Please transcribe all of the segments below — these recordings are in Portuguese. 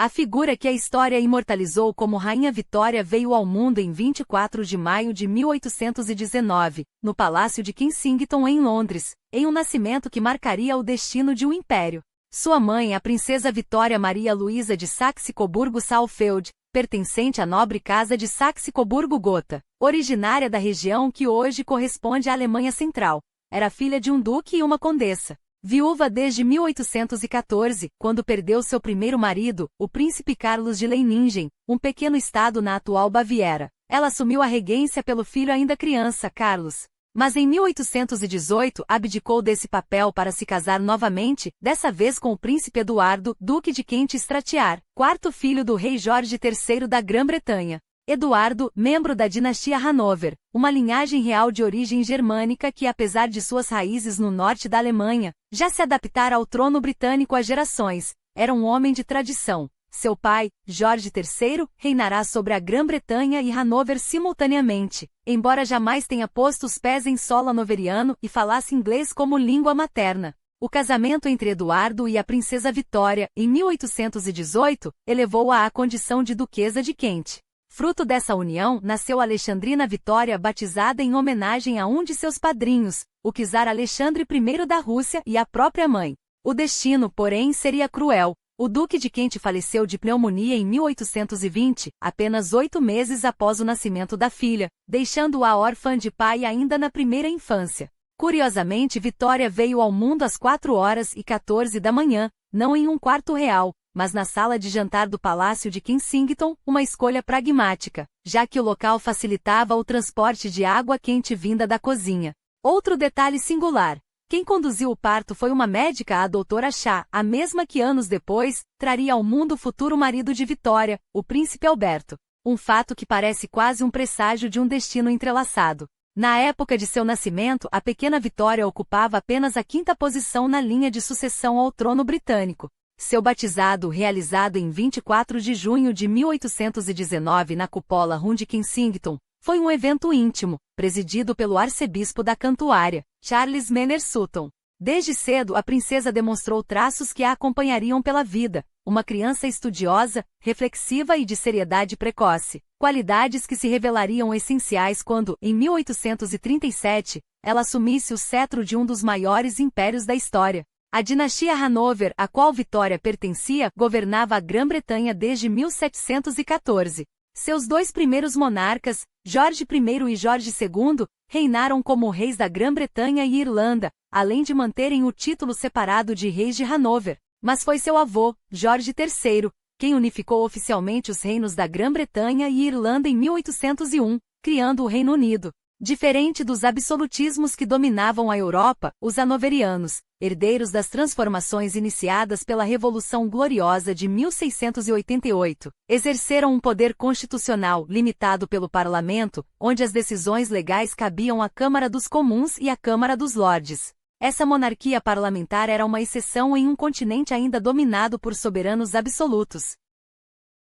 A figura que a história imortalizou como Rainha Vitória veio ao mundo em 24 de maio de 1819, no Palácio de Kensington em Londres, em um nascimento que marcaria o destino de um império. Sua mãe, a princesa Vitória Maria Luísa de Saxe-Coburgo-Saalfeld, pertencente à nobre casa de Saxe-Coburgo-Gotha, originária da região que hoje corresponde à Alemanha Central, era filha de um duque e uma condessa. Viúva desde 1814, quando perdeu seu primeiro marido, o príncipe Carlos de Leiningen, um pequeno estado na atual Baviera. Ela assumiu a regência pelo filho ainda criança, Carlos. Mas em 1818 abdicou desse papel para se casar novamente, dessa vez com o príncipe Eduardo, duque de Kent Stratiar, quarto filho do rei Jorge III da Grã-Bretanha. Eduardo, membro da dinastia Hanover, uma linhagem real de origem germânica que, apesar de suas raízes no norte da Alemanha, já se adaptara ao trono britânico há gerações, era um homem de tradição. Seu pai, Jorge III, reinará sobre a Grã-Bretanha e Hanover simultaneamente, embora jamais tenha posto os pés em solo hanoveriano e falasse inglês como língua materna. O casamento entre Eduardo e a princesa Vitória, em 1818, elevou-a à condição de duquesa de Kent. Fruto dessa união, nasceu Alexandrina Vitória, batizada em homenagem a um de seus padrinhos, o czar Alexandre I da Rússia e a própria mãe. O destino, porém, seria cruel. O duque de Kent faleceu de pneumonia em 1820, apenas 8 meses após o nascimento da filha, deixando-a órfã de pai ainda na primeira infância. Curiosamente, Vitória veio ao mundo às 4h14 da manhã, não em um quarto real, mas na sala de jantar do Palácio de Kensington, uma escolha pragmática, já que o local facilitava o transporte de água quente vinda da cozinha. Outro detalhe singular: quem conduziu o parto foi uma médica, a doutora Chá, a mesma que anos depois, traria ao mundo o futuro marido de Vitória, o príncipe Alberto. Um fato que parece quase um presságio de um destino entrelaçado. Na época de seu nascimento, a pequena Vitória ocupava apenas a 5ª posição na linha de sucessão ao trono britânico. Seu batizado, realizado em 24 de junho de 1819 na Cupola Rund de Kensington, foi um evento íntimo, presidido pelo arcebispo da Cantuária, Charles Menner Sutton. Desde cedo a princesa demonstrou traços que a acompanhariam pela vida, uma criança estudiosa, reflexiva e de seriedade precoce, qualidades que se revelariam essenciais quando, em 1837, ela assumisse o cetro de um dos maiores impérios da história. A dinastia Hanover, a qual Vitória pertencia, governava a Grã-Bretanha desde 1714. Seus 2 primeiros monarcas, Jorge I e Jorge II, reinaram como reis da Grã-Bretanha e Irlanda, além de manterem o título separado de reis de Hanover. Mas foi seu avô, Jorge III, quem unificou oficialmente os reinos da Grã-Bretanha e Irlanda em 1801, criando o Reino Unido. Diferente dos absolutismos que dominavam a Europa, os hanoverianos, herdeiros das transformações iniciadas pela Revolução Gloriosa de 1688, exerceram um poder constitucional limitado pelo parlamento, onde as decisões legais cabiam à Câmara dos Comuns e à Câmara dos Lordes. Essa monarquia parlamentar era uma exceção em um continente ainda dominado por soberanos absolutos.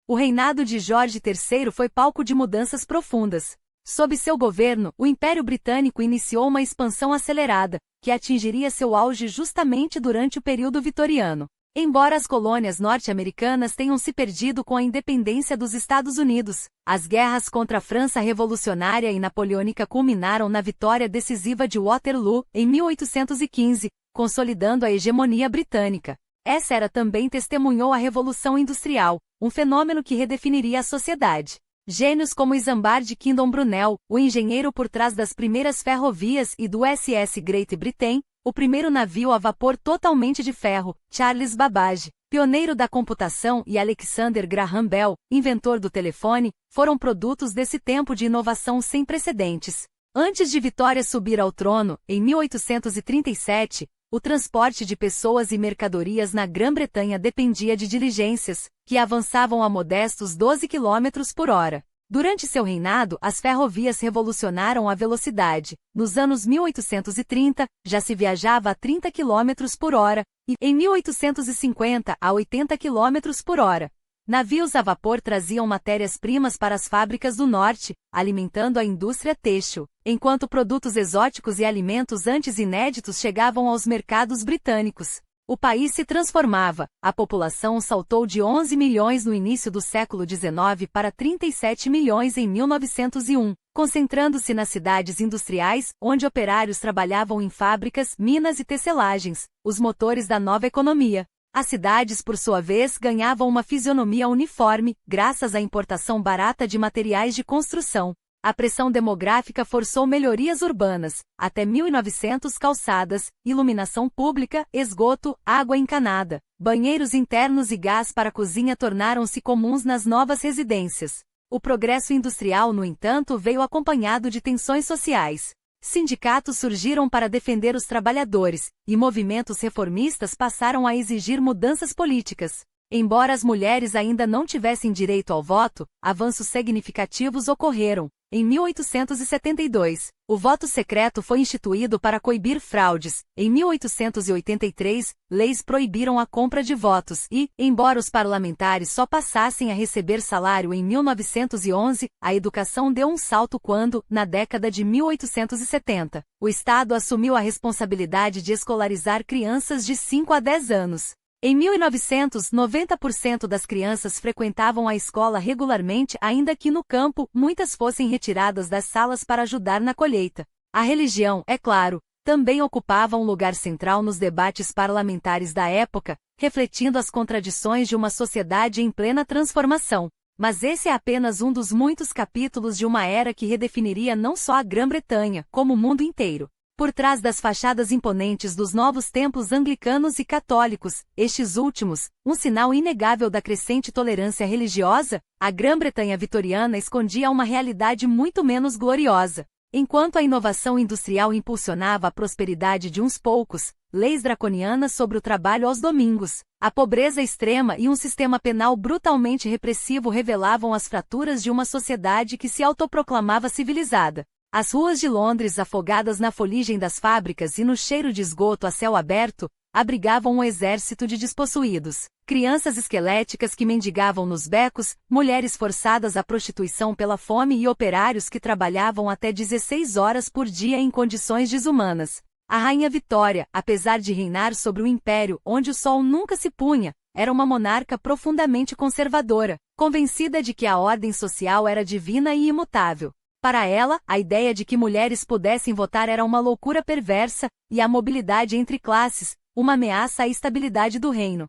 O reinado de Jorge III foi palco de mudanças profundas. Sob seu governo, o Império Britânico iniciou uma expansão acelerada, que atingiria seu auge justamente durante o período vitoriano. Embora as colônias norte-americanas tenham se perdido com a independência dos Estados Unidos, as guerras contra a França Revolucionária e Napoleônica culminaram na vitória decisiva de Waterloo, em 1815, consolidando a hegemonia britânica. Essa era também testemunhou a Revolução Industrial, um fenômeno que redefiniria a sociedade. Gênios como Isambard Kingdom Brunel, o engenheiro por trás das primeiras ferrovias e do SS Great Britain, o primeiro navio a vapor totalmente de ferro, Charles Babbage, pioneiro da computação, e Alexander Graham Bell, inventor do telefone, foram produtos desse tempo de inovação sem precedentes. Antes de Vitória subir ao trono, em 1837, o transporte de pessoas e mercadorias na Grã-Bretanha dependia de diligências, que avançavam a modestos 12 km por hora. Durante seu reinado, as ferrovias revolucionaram a velocidade. Nos anos 1830, já se viajava a 30 km por hora, e, em 1850, a 80 km por hora. Navios a vapor traziam matérias-primas para as fábricas do norte, alimentando a indústria têxtil, enquanto produtos exóticos e alimentos antes inéditos chegavam aos mercados britânicos. O país se transformava, a população saltou de 11 milhões no início do século XIX para 37 milhões em 1901, concentrando-se nas cidades industriais, onde operários trabalhavam em fábricas, minas e tecelagens, os motores da nova economia. As cidades, por sua vez, ganhavam uma fisionomia uniforme, graças à importação barata de materiais de construção. A pressão demográfica forçou melhorias urbanas, até 1900 calçadas, iluminação pública, esgoto, água encanada, banheiros internos e gás para cozinha tornaram-se comuns nas novas residências. O progresso industrial, no entanto, veio acompanhado de tensões sociais. Sindicatos surgiram para defender os trabalhadores, e movimentos reformistas passaram a exigir mudanças políticas. Embora as mulheres ainda não tivessem direito ao voto, avanços significativos ocorreram. Em 1872, o voto secreto foi instituído para coibir fraudes. Em 1883, leis proibiram a compra de votos e, embora os parlamentares só passassem a receber salário em 1911, a educação deu um salto quando, na década de 1870, o Estado assumiu a responsabilidade de escolarizar crianças de 5 a 10 anos. Em 1900, 90% das crianças frequentavam a escola regularmente, ainda que no campo, muitas fossem retiradas das salas para ajudar na colheita. A religião, é claro, também ocupava um lugar central nos debates parlamentares da época, refletindo as contradições de uma sociedade em plena transformação. Mas esse é apenas um dos muitos capítulos de uma era que redefiniria não só a Grã-Bretanha, como o mundo inteiro. Por trás das fachadas imponentes dos novos templos anglicanos e católicos, estes últimos, um sinal inegável da crescente tolerância religiosa, a Grã-Bretanha vitoriana escondia uma realidade muito menos gloriosa. Enquanto a inovação industrial impulsionava a prosperidade de uns poucos, leis draconianas sobre o trabalho aos domingos, a pobreza extrema e um sistema penal brutalmente repressivo revelavam as fraturas de uma sociedade que se autoproclamava civilizada. As ruas de Londres, afogadas na foligem das fábricas e no cheiro de esgoto a céu aberto, abrigavam um exército de despossuídos. Crianças esqueléticas que mendigavam nos becos, mulheres forçadas à prostituição pela fome e operários que trabalhavam até 16 horas por dia em condições desumanas. A Rainha Vitória, apesar de reinar sobre um império onde o sol nunca se punha, era uma monarca profundamente conservadora, convencida de que a ordem social era divina e imutável. Para ela, a ideia de que mulheres pudessem votar era uma loucura perversa, e a mobilidade entre classes, uma ameaça à estabilidade do reino.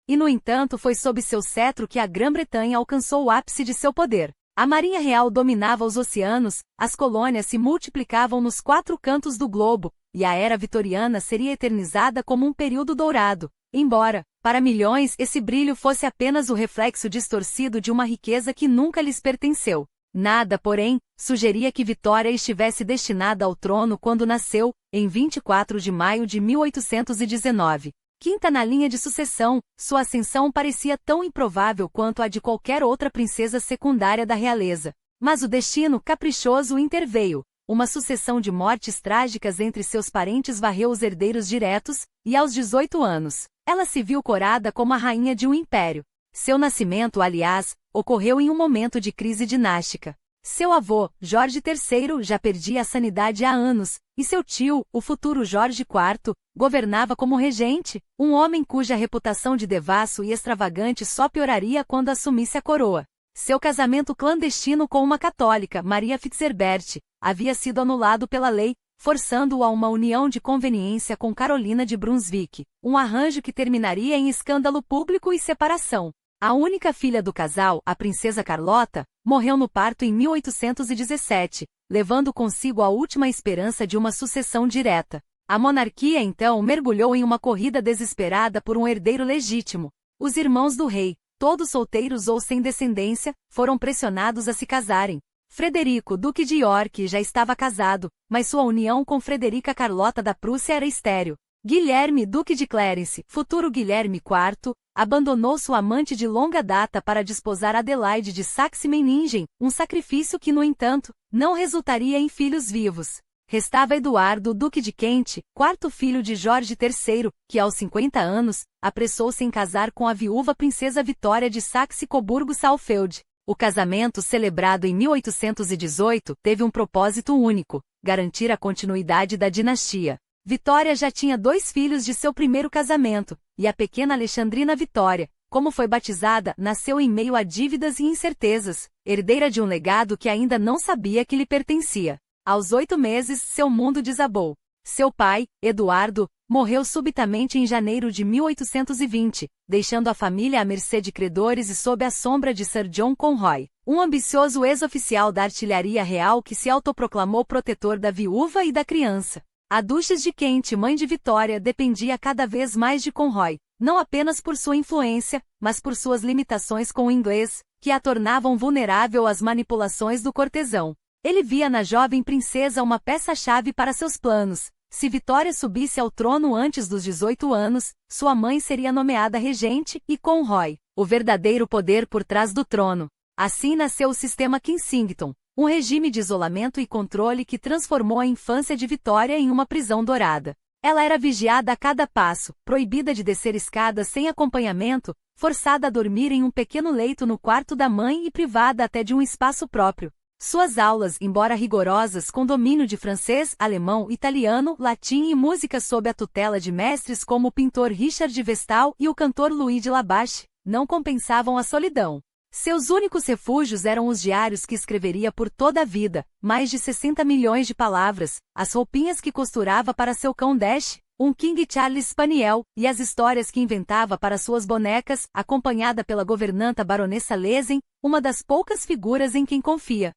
E no entanto foi sob seu cetro que a Grã-Bretanha alcançou o ápice de seu poder. A Marinha Real dominava os oceanos, as colônias se multiplicavam nos 4 cantos do globo, e a era vitoriana seria eternizada como um período dourado, embora, para milhões, esse brilho fosse apenas o reflexo distorcido de uma riqueza que nunca lhes pertenceu. Nada, porém, sugeria que Vitória estivesse destinada ao trono quando nasceu, em 24 de maio de 1819. Quinta na linha de sucessão, sua ascensão parecia tão improvável quanto a de qualquer outra princesa secundária da realeza. Mas o destino caprichoso interveio. Uma sucessão de mortes trágicas entre seus parentes varreu os herdeiros diretos, e aos 18 anos, ela se viu coroada como a rainha de um império. Seu nascimento, aliás, ocorreu em um momento de crise dinástica. Seu avô, Jorge III, já perdia a sanidade há anos, e seu tio, o futuro Jorge IV, governava como regente, um homem cuja reputação de devasso e extravagante só pioraria quando assumisse a coroa. Seu casamento clandestino com uma católica, Maria Fitzherbert, havia sido anulado pela lei, forçando-o a uma união de conveniência com Carolina de Brunswick, um arranjo que terminaria em escândalo público e separação. A única filha do casal, a princesa Carlota, morreu no parto em 1817, levando consigo a última esperança de uma sucessão direta. A monarquia então mergulhou em uma corrida desesperada por um herdeiro legítimo. Os irmãos do rei, todos solteiros ou sem descendência, foram pressionados a se casarem. Frederico, duque de York, já estava casado, mas sua união com Frederica Carlota da Prússia era estéril. Guilherme, duque de Clarence, futuro Guilherme IV, abandonou sua amante de longa data para desposar Adelaide de Saxe-Meiningen, um sacrifício que, no entanto, não resultaria em filhos vivos. Restava Eduardo, duque de Kent, quarto filho de Jorge III, que aos 50 anos, apressou-se em casar com a viúva princesa Vitória de Saxe-Coburgo-Saalfeld. O casamento, celebrado em 1818, teve um propósito único: garantir a continuidade da dinastia. Vitória já tinha 2 filhos de seu primeiro casamento, e a pequena Alexandrina Vitória, como foi batizada, nasceu em meio a dívidas e incertezas, herdeira de um legado que ainda não sabia que lhe pertencia. Aos 8 meses, seu mundo desabou. Seu pai, Eduardo, morreu subitamente em janeiro de 1820, deixando a família à mercê de credores e sob a sombra de Sir John Conroy, um ambicioso ex-oficial da artilharia real que se autoproclamou protetor da viúva e da criança. A Duchess de Kent, mãe de Vitória, dependia cada vez mais de Conroy, não apenas por sua influência, mas por suas limitações com o inglês, que a tornavam vulnerável às manipulações do cortesão. Ele via na jovem princesa uma peça-chave para seus planos. Se Vitória subisse ao trono antes dos 18 anos, sua mãe seria nomeada regente e Conroy, o verdadeiro poder por trás do trono. Assim nasceu o sistema Kensington, um regime de isolamento e controle que transformou a infância de Vitória em uma prisão dourada. Ela era vigiada a cada passo, proibida de descer escadas sem acompanhamento, forçada a dormir em um pequeno leito no quarto da mãe e privada até de um espaço próprio. Suas aulas, embora rigorosas, com domínio de francês, alemão, italiano, latim e música sob a tutela de mestres como o pintor Richard de Vestal e o cantor Louis de Labache, não compensavam a solidão. Seus únicos refúgios eram os diários que escreveria por toda a vida, mais de 60 milhões de palavras, as roupinhas que costurava para seu cão Dash, um King Charles Spaniel, e as histórias que inventava para suas bonecas, acompanhada pela governanta baronessa Lesen, uma das poucas figuras em quem confia.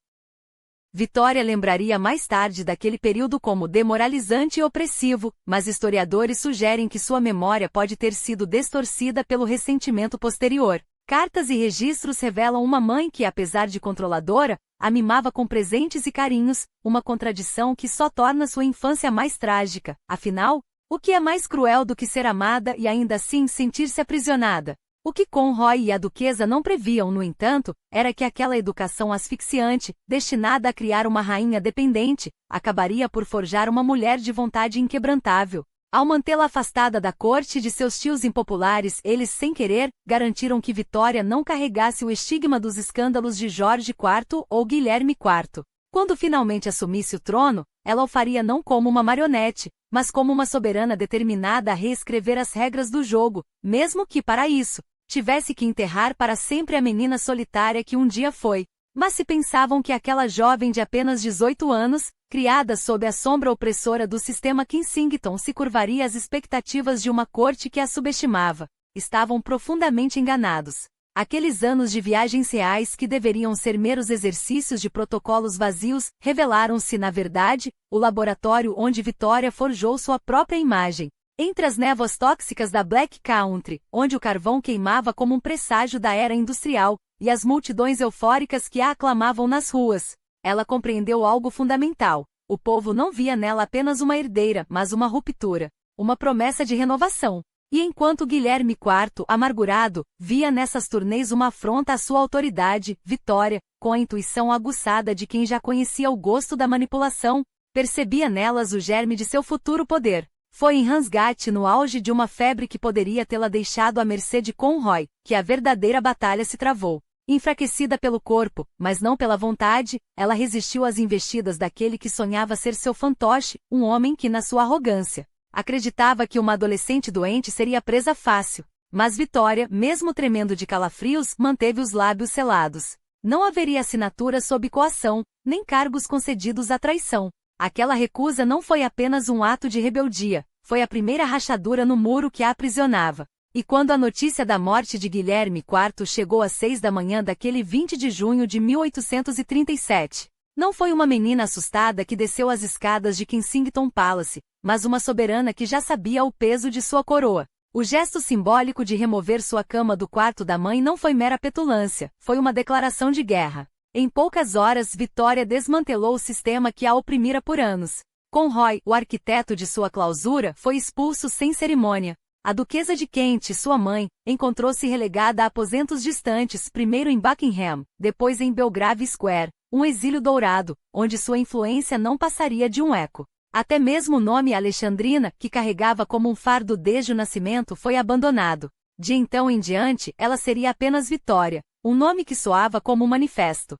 Vitória lembraria mais tarde daquele período como demoralizante e opressivo, mas historiadores sugerem que sua memória pode ter sido distorcida pelo ressentimento posterior. Cartas e registros revelam uma mãe que, apesar de controladora, a mimava com presentes e carinhos, uma contradição que só torna sua infância mais trágica. Afinal, o que é mais cruel do que ser amada e ainda assim sentir-se aprisionada? O que Conroy e a duquesa não previam, no entanto, era que aquela educação asfixiante, destinada a criar uma rainha dependente, acabaria por forjar uma mulher de vontade inquebrantável. Ao mantê-la afastada da corte e de seus tios impopulares, eles, sem querer, garantiram que Vitória não carregasse o estigma dos escândalos de Jorge IV ou Guilherme IV. Quando finalmente assumisse o trono, ela o faria não como uma marionete, mas como uma soberana determinada a reescrever as regras do jogo, mesmo que, para isso, tivesse que enterrar para sempre a menina solitária que um dia foi. Mas se pensavam que aquela jovem de apenas 18 anos, criada sob a sombra opressora do sistema Kensington, se curvaria às expectativas de uma corte que a subestimava, estavam profundamente enganados. Aqueles anos de viagens reais que deveriam ser meros exercícios de protocolos vazios, revelaram-se, na verdade, o laboratório onde Vitória forjou sua própria imagem. Entre as névoas tóxicas da Black Country, onde o carvão queimava como um presságio da era industrial, e as multidões eufóricas que a aclamavam nas ruas, ela compreendeu algo fundamental. O povo não via nela apenas uma herdeira, mas uma ruptura, uma promessa de renovação. E enquanto Guilherme IV, amargurado, via nessas turnês uma afronta à sua autoridade, Vitória, com a intuição aguçada de quem já conhecia o gosto da manipulação, percebia nelas o germe de seu futuro poder. Foi em Ramsgate, no auge de uma febre que poderia tê-la deixado à mercê de Conroy, que a verdadeira batalha se travou. Enfraquecida pelo corpo, mas não pela vontade, ela resistiu às investidas daquele que sonhava ser seu fantoche, um homem que, na sua arrogância, acreditava que uma adolescente doente seria presa fácil. Mas Vitória, mesmo tremendo de calafrios, manteve os lábios selados. Não haveria assinatura sob coação, nem cargos concedidos à traição. Aquela recusa não foi apenas um ato de rebeldia, foi a primeira rachadura no muro que a aprisionava. E quando a notícia da morte de Guilherme IV chegou às 6 da manhã daquele 20 de junho de 1837, não foi uma menina assustada que desceu as escadas de Kensington Palace, mas uma soberana que já sabia o peso de sua coroa. O gesto simbólico de remover sua cama do quarto da mãe não foi mera petulância, foi uma declaração de guerra. Em poucas horas, Vitória desmantelou o sistema que a oprimira por anos. Conroy, o arquiteto de sua clausura, foi expulso sem cerimônia. A duquesa de Kent, sua mãe, encontrou-se relegada a aposentos distantes, primeiro em Buckingham, depois em Belgrave Square, um exílio dourado, onde sua influência não passaria de um eco. Até mesmo o nome Alexandrina, que carregava como um fardo desde o nascimento, foi abandonado. De então em diante, ela seria apenas Vitória, um nome que soava como um manifesto.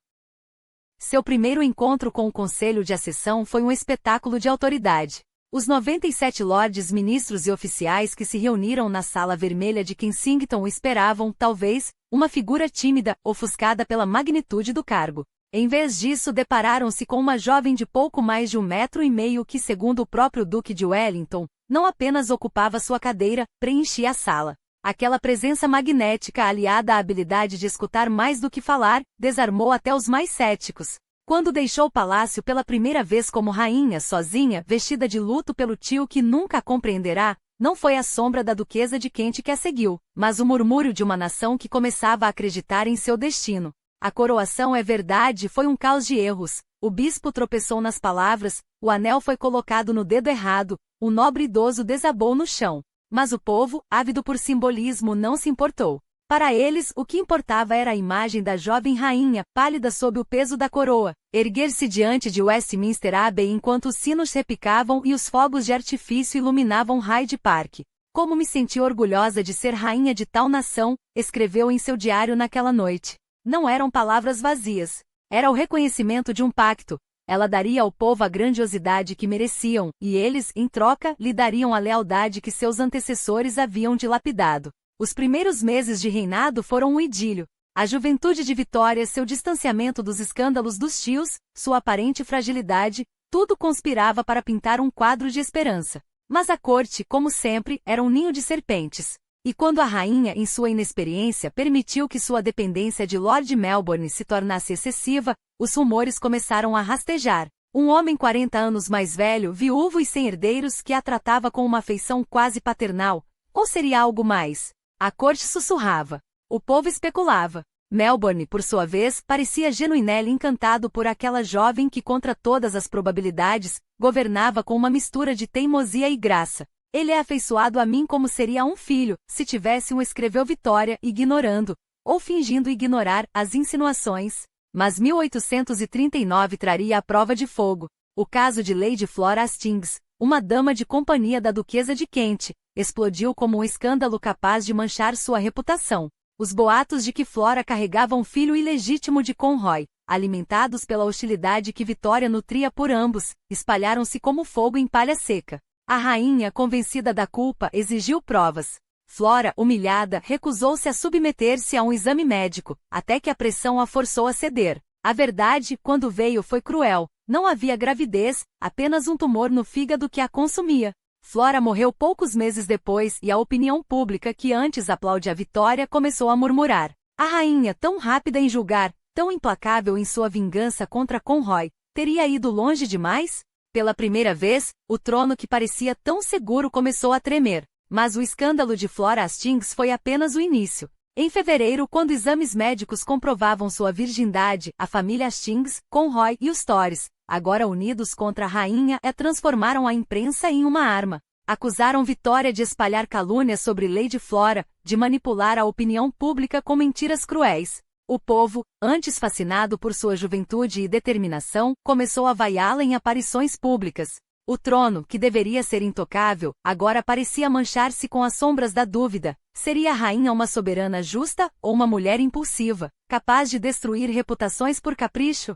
Seu primeiro encontro com o Conselho de Acessão foi um espetáculo de autoridade. Os 97 lordes, ministros e oficiais que se reuniram na Sala Vermelha de Kensington esperavam, talvez, uma figura tímida, ofuscada pela magnitude do cargo. Em vez disso, depararam-se com uma jovem de pouco mais de 1,5 m que, segundo o próprio Duque de Wellington, não apenas ocupava sua cadeira, preenchia a sala. Aquela presença magnética, aliada à habilidade de escutar mais do que falar, desarmou até os mais céticos. Quando deixou o palácio pela primeira vez como rainha, sozinha, vestida de luto pelo tio que nunca a compreenderá, não foi a sombra da duquesa de Kent que a seguiu, mas o murmúrio de uma nação que começava a acreditar em seu destino. A coroação, é verdade, foi um caos de erros. O bispo tropeçou nas palavras, o anel foi colocado no dedo errado, o nobre idoso desabou no chão. Mas o povo, ávido por simbolismo, não se importou. Para eles, o que importava era a imagem da jovem rainha, pálida sob o peso da coroa, erguer-se diante de Westminster Abbey enquanto os sinos repicavam e os fogos de artifício iluminavam Hyde Park. Como me senti orgulhosa de ser rainha de tal nação, escreveu em seu diário naquela noite. Não eram palavras vazias. Era o reconhecimento de um pacto. Ela daria ao povo a grandiosidade que mereciam, e eles, em troca, lhe dariam a lealdade que seus antecessores haviam dilapidado. Os primeiros meses de reinado foram um idílio. A juventude de Vitória, seu distanciamento dos escândalos dos tios, sua aparente fragilidade, tudo conspirava para pintar um quadro de esperança. Mas a corte, como sempre, era um ninho de serpentes. E quando a rainha, em sua inexperiência, permitiu que sua dependência de Lord Melbourne se tornasse excessiva, os rumores começaram a rastejar. Um homem 40 anos mais velho, viúvo e sem herdeiros, que a tratava com uma afeição quase paternal. Ou seria algo mais? A corte sussurrava. O povo especulava. Melbourne, por sua vez, parecia genuinamente encantado por aquela jovem que, contra todas as probabilidades, governava com uma mistura de teimosia e graça. Ele é afeiçoado a mim como seria um filho, se tivesse um, escreveu Vitória, ignorando, ou fingindo ignorar, as insinuações. Mas 1839 traria a prova de fogo. O caso de Lady Flora Hastings, uma dama de companhia da duquesa de Kent, explodiu como um escândalo capaz de manchar sua reputação. Os boatos de que Flora carregava um filho ilegítimo de Conroy, alimentados pela hostilidade que Vitória nutria por ambos, espalharam-se como fogo em palha seca. A rainha, convencida da culpa, exigiu provas. Flora, humilhada, recusou-se a submeter-se a um exame médico, até que a pressão a forçou a ceder. A verdade, quando veio, foi cruel. Não havia gravidez, apenas um tumor no fígado que a consumia. Flora morreu poucos meses depois e a opinião pública, que antes aplaudia a vitória, começou a murmurar. A rainha, tão rápida em julgar, tão implacável em sua vingança contra Conroy, teria ido longe demais? Pela primeira vez, o trono que parecia tão seguro começou a tremer. Mas o escândalo de Flora Hastings foi apenas o início. Em fevereiro, quando exames médicos comprovavam sua virgindade, a família Hastings, Conroy e os Tories, agora unidos contra a rainha, transformaram a imprensa em uma arma. Acusaram Vitória de espalhar calúnias sobre Lady Flora, de manipular a opinião pública com mentiras cruéis. O povo, antes fascinado por sua juventude e determinação, começou a vaiá-la em aparições públicas. O trono, que deveria ser intocável, agora parecia manchar-se com as sombras da dúvida. Seria a rainha uma soberana justa, ou uma mulher impulsiva, capaz de destruir reputações por capricho?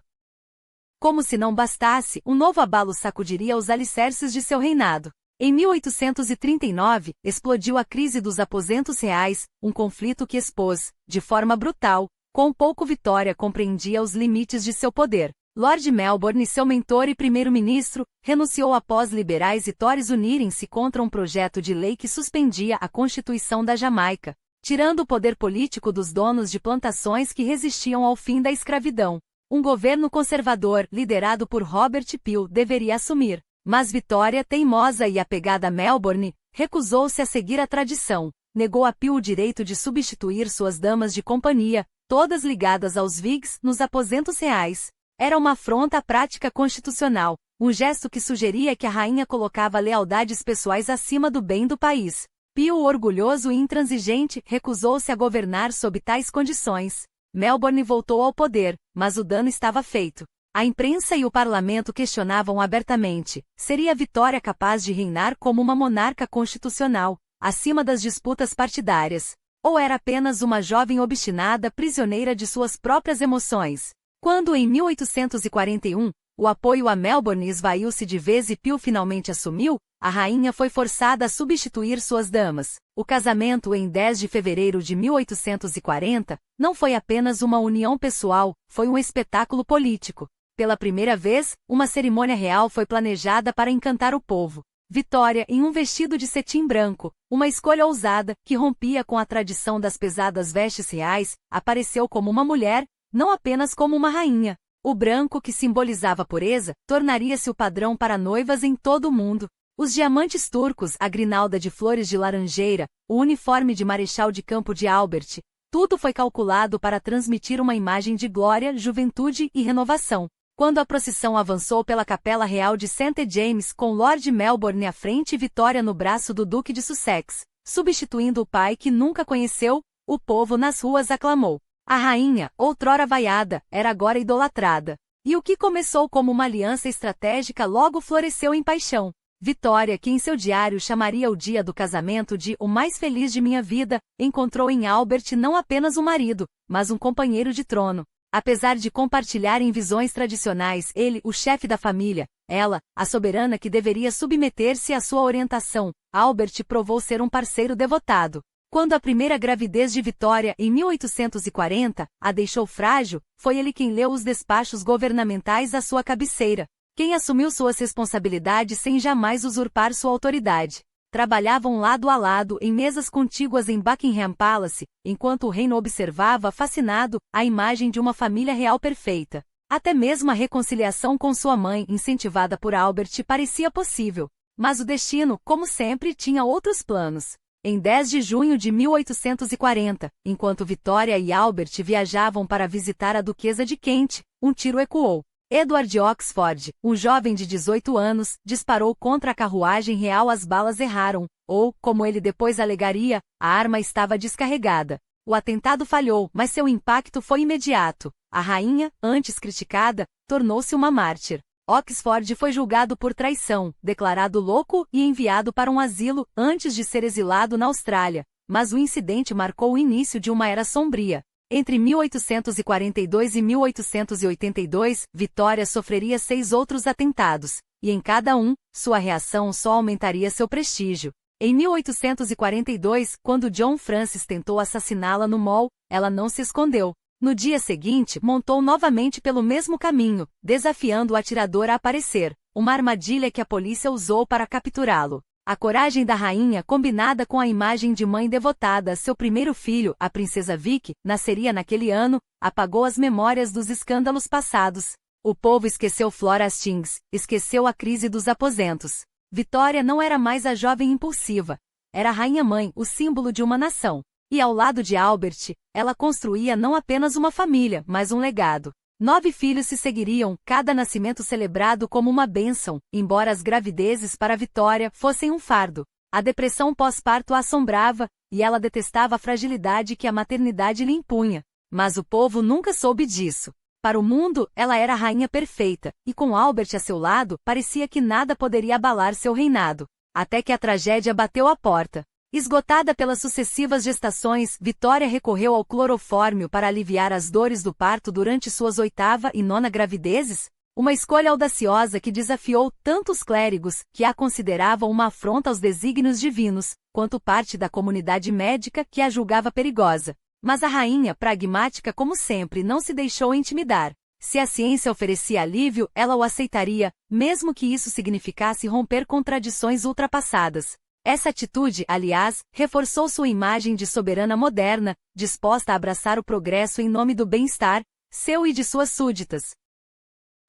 Como se não bastasse, um novo abalo sacudiria os alicerces de seu reinado. Em 1839, explodiu a crise dos aposentos reais, um conflito que expôs, de forma brutal, quão pouco Vitória compreendia os limites de seu poder. Lord Melbourne, seu mentor e primeiro-ministro, renunciou após liberais e Tories unirem-se contra um projeto de lei que suspendia a Constituição da Jamaica, tirando o poder político dos donos de plantações que resistiam ao fim da escravidão. Um governo conservador, liderado por Robert Peel, deveria assumir. Mas Vitória, teimosa e apegada a Melbourne, recusou-se a seguir a tradição. Negou a Peel o direito de substituir suas damas de companhia, todas ligadas aos Whigs, nos aposentos reais. Era uma afronta à prática constitucional, um gesto que sugeria que a rainha colocava lealdades pessoais acima do bem do país. Peel, orgulhoso e intransigente, recusou-se a governar sob tais condições. Melbourne voltou ao poder, mas o dano estava feito. A imprensa e o parlamento questionavam abertamente: seria Vitória capaz de reinar como uma monarca constitucional, acima das disputas partidárias? Ou era apenas uma jovem obstinada prisioneira de suas próprias emoções? Quando, em 1841, O apoio a Melbourne esvaiu-se de vez e Peel finalmente assumiu, a rainha foi forçada a substituir suas damas. O casamento em 10 de fevereiro de 1840 não foi apenas uma união pessoal, foi um espetáculo político. Pela primeira vez, uma cerimônia real foi planejada para encantar o povo. Vitória em um vestido de cetim branco, uma escolha ousada, que rompia com a tradição das pesadas vestes reais, apareceu como uma mulher, não apenas como uma rainha. O branco, que simbolizava pureza, tornaria-se o padrão para noivas em todo o mundo. Os diamantes turcos, a grinalda de flores de laranjeira, o uniforme de marechal de campo de Albert, tudo foi calculado para transmitir uma imagem de glória, juventude e renovação. Quando a procissão avançou pela Capela Real de St. James com Lord Melbourne à frente e Vitória no braço do Duque de Sussex, substituindo o pai que nunca conheceu, o povo nas ruas aclamou. A rainha, outrora vaiada, era agora idolatrada. E o que começou como uma aliança estratégica logo floresceu em paixão. Vitória, que em seu diário chamaria o dia do casamento de o mais feliz de minha vida, encontrou em Albert não apenas um marido, mas um companheiro de trono. Apesar de compartilharem visões tradicionais, ele, o chefe da família, ela, a soberana que deveria submeter-se à sua orientação, Albert provou ser um parceiro devotado. Quando a primeira gravidez de Vitória, em 1840, a deixou frágil, foi ele quem leu os despachos governamentais à sua cabeceira. Quem assumiu suas responsabilidades sem jamais usurpar sua autoridade. Trabalhavam lado a lado em mesas contíguas em Buckingham Palace, enquanto o reino observava, fascinado, a imagem de uma família real perfeita. Até mesmo a reconciliação com sua mãe, incentivada por Albert, parecia possível. Mas o destino, como sempre, tinha outros planos. Em 10 de junho de 1840, enquanto Vitória e Albert viajavam para visitar a Duquesa de Kent, um tiro ecoou. Edward Oxford, um jovem de 18 anos, disparou contra a carruagem real. As balas erraram, ou, como ele depois alegaria, a arma estava descarregada. O atentado falhou, mas seu impacto foi imediato. A rainha, antes criticada, tornou-se uma mártir. Oxford foi julgado por traição, declarado louco e enviado para um asilo antes de ser exilado na Austrália. Mas o incidente marcou o início de uma era sombria. Entre 1842 e 1882, Vitória sofreria 6 outros atentados, e em cada um, sua reação só aumentaria seu prestígio. Em 1842, quando John Francis tentou assassiná-la no Mall, ela não se escondeu. No dia seguinte, montou novamente pelo mesmo caminho, desafiando o atirador a aparecer, uma armadilha que a polícia usou para capturá-lo. A coragem da rainha, combinada com a imagem de mãe devotada a seu primeiro filho, a princesa Vicky, nasceria naquele ano, apagou as memórias dos escândalos passados. O povo esqueceu Flora Hastings, esqueceu a crise dos aposentos. Vitória não era mais a jovem impulsiva. Era a rainha-mãe, o símbolo de uma nação. E ao lado de Albert, ela construía não apenas uma família, mas um legado. 9 filhos se seguiriam, cada nascimento celebrado como uma bênção, embora as gravidezes para Vitória fossem um fardo. A depressão pós-parto a assombrava, e ela detestava a fragilidade que a maternidade lhe impunha. Mas o povo nunca soube disso. Para o mundo, ela era a rainha perfeita, e com Albert a seu lado, parecia que nada poderia abalar seu reinado. Até que a tragédia bateu à porta. Esgotada pelas sucessivas gestações, Vitória recorreu ao clorofórmio para aliviar as dores do parto durante suas 8ª e 9ª gravidezes? Uma escolha audaciosa que desafiou tanto os clérigos, que a consideravam uma afronta aos desígnios divinos, quanto parte da comunidade médica que a julgava perigosa. Mas a rainha, pragmática como sempre, não se deixou intimidar. Se a ciência oferecia alívio, ela o aceitaria, mesmo que isso significasse romper com tradições ultrapassadas. Essa atitude, aliás, reforçou sua imagem de soberana moderna, disposta a abraçar o progresso em nome do bem-estar, seu e de suas súditas.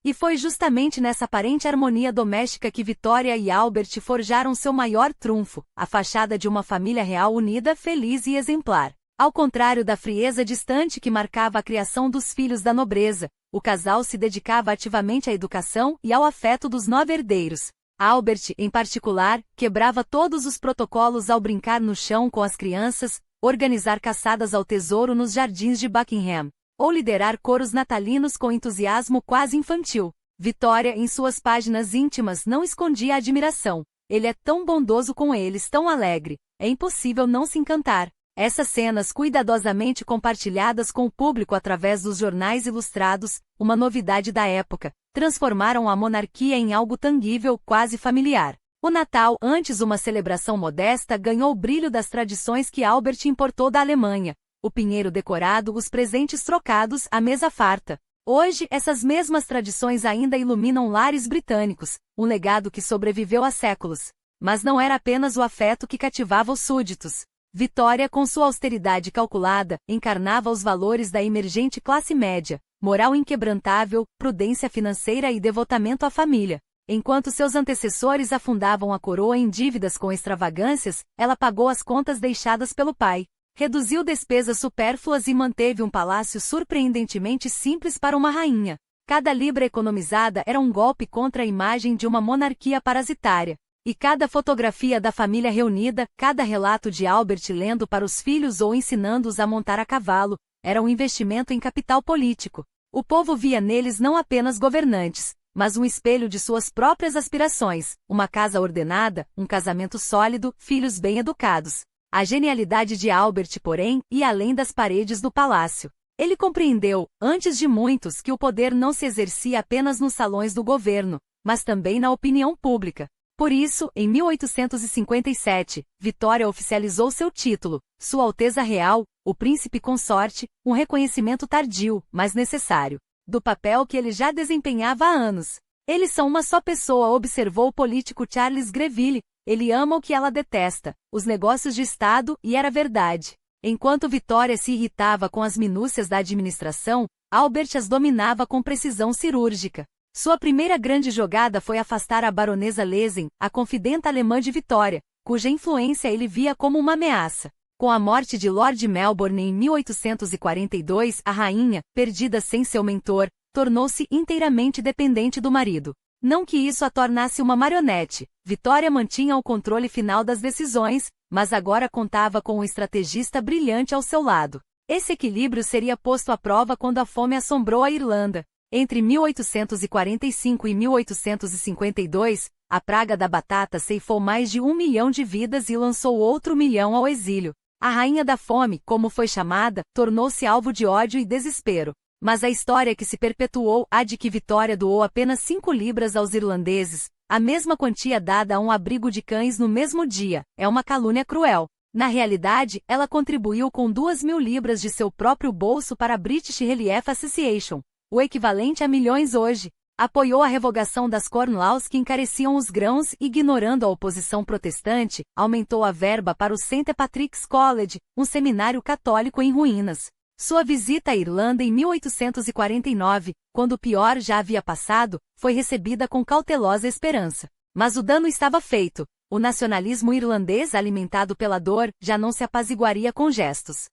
E foi justamente nessa aparente harmonia doméstica que Vitória e Albert forjaram seu maior trunfo, a fachada de uma família real unida, feliz e exemplar. Ao contrário da frieza distante que marcava a criação dos filhos da nobreza, o casal se dedicava ativamente à educação e ao afeto dos 9 herdeiros. Albert, em particular, quebrava todos os protocolos ao brincar no chão com as crianças, organizar caçadas ao tesouro nos jardins de Buckingham, ou liderar coros natalinos com entusiasmo quase infantil. Vitória, em suas páginas íntimas, não escondia a admiração. Ele é tão bondoso com eles, tão alegre. É impossível não se encantar. Essas cenas cuidadosamente compartilhadas com o público através dos jornais ilustrados, uma novidade da época, transformaram a monarquia em algo tangível, quase familiar. O Natal, antes uma celebração modesta, ganhou o brilho das tradições que Albert importou da Alemanha. O pinheiro decorado, os presentes trocados, a mesa farta. Hoje, essas mesmas tradições ainda iluminam lares britânicos, um legado que sobreviveu há séculos. Mas não era apenas o afeto que cativava os súditos. Vitória, com sua austeridade calculada, encarnava os valores da emergente classe média, moral inquebrantável, prudência financeira e devotamento à família. Enquanto seus antecessores afundavam a coroa em dívidas com extravagâncias, ela pagou as contas deixadas pelo pai. Reduziu despesas supérfluas e manteve um palácio surpreendentemente simples para uma rainha. Cada libra economizada era um golpe contra a imagem de uma monarquia parasitária. E cada fotografia da família reunida, cada relato de Albert lendo para os filhos ou ensinando-os a montar a cavalo, era um investimento em capital político. O povo via neles não apenas governantes, mas um espelho de suas próprias aspirações, uma casa ordenada, um casamento sólido, filhos bem educados. A genialidade de Albert, porém, ia além das paredes do palácio. Ele compreendeu, antes de muitos, que o poder não se exercia apenas nos salões do governo, mas também na opinião pública. Por isso, em 1857, Vitória oficializou seu título, Sua Alteza Real, o Príncipe Consorte, um reconhecimento tardio, mas necessário, do papel que ele já desempenhava há anos. Eles são uma só pessoa, observou o político Charles Greville. Ele ama o que ela detesta, os negócios de Estado, e era verdade. Enquanto Vitória se irritava com as minúcias da administração, Albert as dominava com precisão cirúrgica. Sua primeira grande jogada foi afastar a baronesa Lesen, a confidenta alemã de Vitória, cuja influência ele via como uma ameaça. Com a morte de Lord Melbourne em 1842, a rainha, perdida sem seu mentor, tornou-se inteiramente dependente do marido. Não que isso a tornasse uma marionete, Vitória mantinha o controle final das decisões, mas agora contava com um estrategista brilhante ao seu lado. Esse equilíbrio seria posto à prova quando a fome assombrou a Irlanda. Entre 1845 e 1852, a praga da batata ceifou mais de 1 milhão de vidas e lançou outro 1 milhão ao exílio. A rainha da fome, como foi chamada, tornou-se alvo de ódio e desespero. Mas a história que se perpetuou, a de que Vitória doou apenas 5 libras aos irlandeses, a mesma quantia dada a um abrigo de cães no mesmo dia, é uma calúnia cruel. Na realidade, ela contribuiu com 2.000 libras de seu próprio bolso para a British Relief Association, o equivalente a milhões hoje. Apoiou a revogação das Corn Laws que encareciam os grãos e, ignorando a oposição protestante, aumentou a verba para o St. Patrick's College, um seminário católico em ruínas. Sua visita à Irlanda em 1849, quando o pior já havia passado, foi recebida com cautelosa esperança. Mas o dano estava feito. O nacionalismo irlandês, alimentado pela dor, já não se apaziguaria com gestos.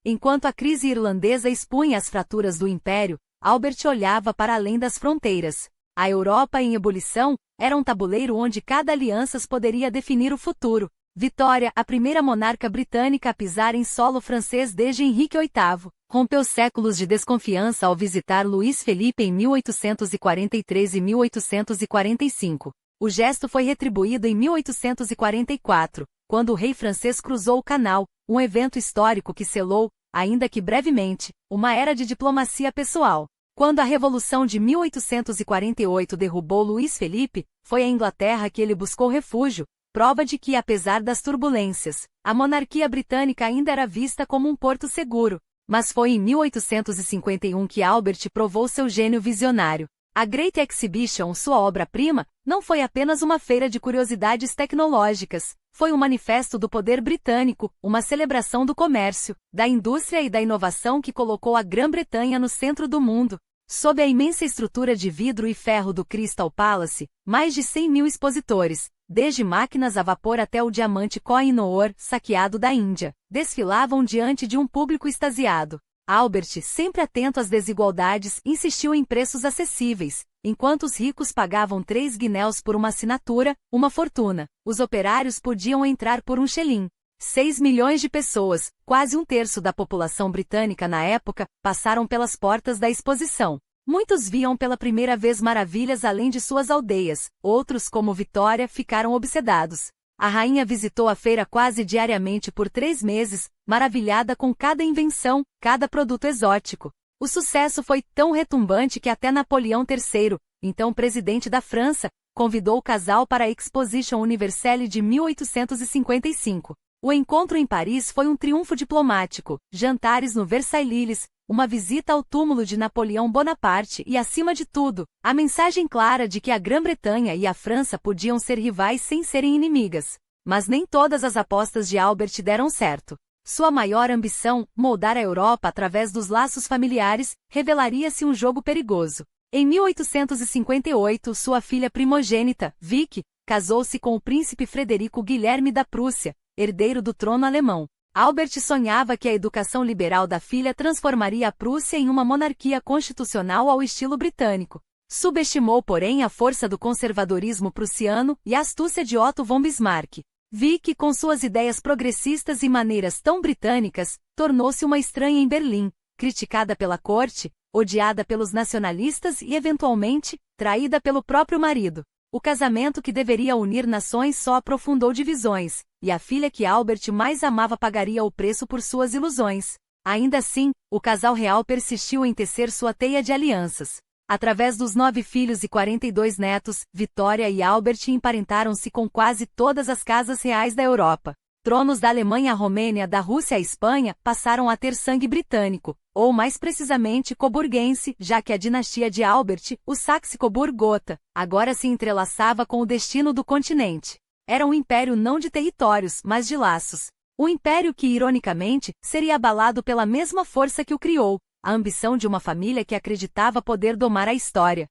Enquanto a crise irlandesa expunha as fraturas do império, Albert olhava para além das fronteiras. A Europa em ebulição era um tabuleiro onde cada aliança poderia definir o futuro. Vitória, a primeira monarca britânica a pisar em solo francês desde Henrique VIII, rompeu séculos de desconfiança ao visitar Luís Felipe em 1843 e 1845. O gesto foi retribuído em 1844, quando o rei francês cruzou o canal, um evento histórico que selou, ainda que brevemente, uma era de diplomacia pessoal. Quando a Revolução de 1848 derrubou Luís Felipe, foi a Inglaterra que ele buscou refúgio, prova de que, apesar das turbulências, a monarquia britânica ainda era vista como um porto seguro. Mas foi em 1851 que Albert provou seu gênio visionário. A Great Exhibition, sua obra-prima, não foi apenas uma feira de curiosidades tecnológicas, foi um manifesto do poder britânico, uma celebração do comércio, da indústria e da inovação que colocou a Grã-Bretanha no centro do mundo. Sob a imensa estrutura de vidro e ferro do Crystal Palace, mais de 100.000 expositores, desde máquinas a vapor até o diamante Koh-i-Noor, saqueado da Índia, desfilavam diante de um público extasiado. Albert, sempre atento às desigualdades, insistiu em preços acessíveis. Enquanto os ricos pagavam 3 guinéus por uma assinatura, uma fortuna, os operários podiam entrar por um shilling. 6 milhões de pessoas, quase um terço da população britânica na época, passaram pelas portas da exposição. Muitos viam pela primeira vez maravilhas além de suas aldeias, outros, como Vitória, ficaram obsedados. A rainha visitou a feira quase diariamente por 3 meses, maravilhada com cada invenção, cada produto exótico. O sucesso foi tão retumbante que até Napoleão III, então presidente da França, convidou o casal para a Exposition Universelle de 1855. O encontro em Paris foi um triunfo diplomático, jantares no Versailles, uma visita ao túmulo de Napoleão Bonaparte e, acima de tudo, a mensagem clara de que a Grã-Bretanha e a França podiam ser rivais sem serem inimigas. Mas nem todas as apostas de Albert deram certo. Sua maior ambição, moldar a Europa através dos laços familiares, revelaria-se um jogo perigoso. Em 1858, sua filha primogênita, Vicky, casou-se com o príncipe Frederico Guilherme da Prússia, herdeiro do trono alemão. Albert sonhava que a educação liberal da filha transformaria a Prússia em uma monarquia constitucional ao estilo britânico. Subestimou, porém, a força do conservadorismo prussiano e a astúcia de Otto von Bismarck. Vicky, com suas ideias progressistas e maneiras tão britânicas, tornou-se uma estranha em Berlim, criticada pela corte, odiada pelos nacionalistas e, eventualmente, traída pelo próprio marido. O casamento que deveria unir nações só aprofundou divisões, e a filha que Albert mais amava pagaria o preço por suas ilusões. Ainda assim, o casal real persistiu em tecer sua teia de alianças. Através dos 9 filhos e 42 netos, Vitória e Albert emparentaram-se com quase todas as casas reais da Europa. Tronos da Alemanha à Romênia, da Rússia à Espanha, passaram a ter sangue britânico, ou mais precisamente coburguense, já que a dinastia de Albert, o Saxe-Coburg-Gotha, agora se entrelaçava com o destino do continente. Era um império não de territórios, mas de laços. Um império que, ironicamente, seria abalado pela mesma força que o criou, a ambição de uma família que acreditava poder domar a história.